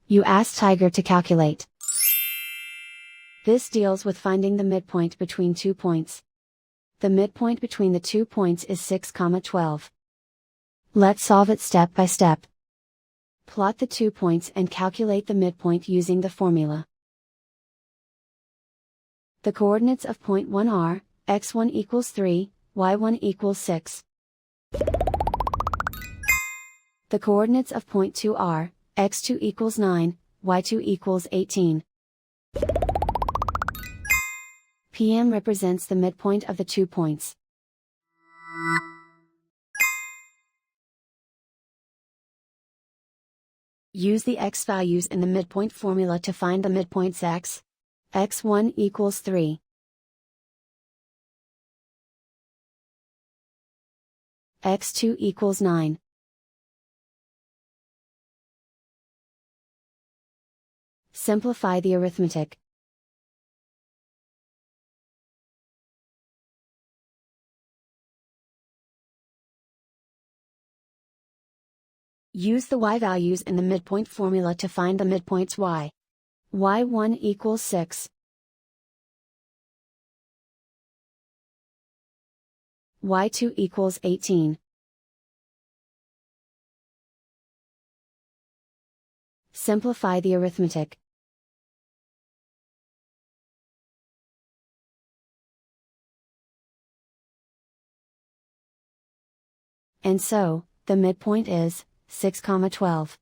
You ask Tiger to calculate. This deals with finding the midpoint between 2 points. The midpoint between the 2 points is 6, 12. Let's solve it step by step. Plot the 2 points and calculate the midpoint using the formula. The coordinates of point 1 are, x1 equals 3, y1 equals 6. The coordinates of point 2 are, x2 equals 9, y2 equals 18. PM represents the midpoint of the 2 points. Use the x values in the midpoint formula to find the midpoints x. x1 equals 3. x2 equals 9. Simplify the arithmetic. Use the y values in the midpoint formula to find the midpoints y. y1 equals 6. y2 equals 18. Simplify the arithmetic. And so, the midpoint is 6, 12.